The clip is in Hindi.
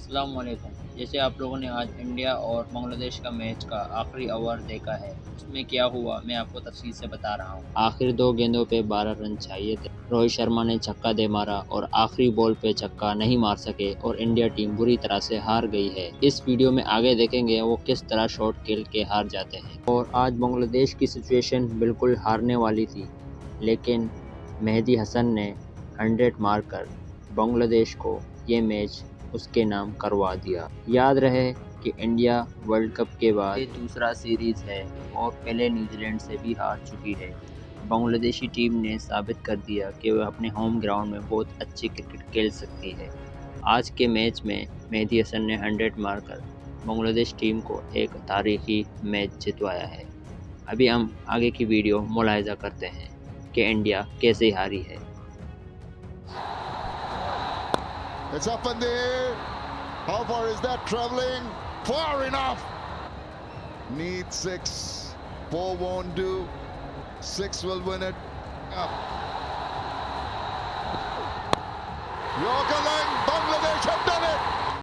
अस्सलाम वालेकुम। जैसे आप लोगों ने आज इंडिया और बांग्लादेश का मैच का आखिरी ओवर देखा है, उसमें क्या हुआ मैं आपको तफसील से बता रहा हूँ। आखिर 2 गेंदों पे 12 रन चाहिए थे। रोहित शर्मा ने छक्का दे मारा और आखिरी बॉल पे छक्का नहीं मार सके और इंडिया टीम बुरी तरह से हार गई है। इस वीडियो में आगे देखेंगे वो किस तरह शॉट खेल के हार जाते हैं। और आज बांग्लादेश की सिचुएशन बिल्कुल हारने वाली थी, लेकिन मेहदी हसन ने 100 मारकर बांग्लादेश को ये मैच उसके नाम करवा दिया। याद रहे कि इंडिया वर्ल्ड कप के बाद ये दूसरा सीरीज़ है और पहले न्यूजीलैंड से भी हार चुकी है। बांग्लादेशी टीम ने साबित कर दिया कि वह अपने होम ग्राउंड में बहुत अच्छी क्रिकेट खेल सकती है। आज के मैच में मेहदी हसन ने 100 मारकर बांग्लादेश टीम को एक तारीखी मैच जितवाया है। अभी हम आगे की वीडियो मुलाहिजा करते हैं कि इंडिया कैसे हारी है। It's up in the air. How far is that traveling? Far enough. Need 6. 4 won't do. 6 will win it. Up. Yorker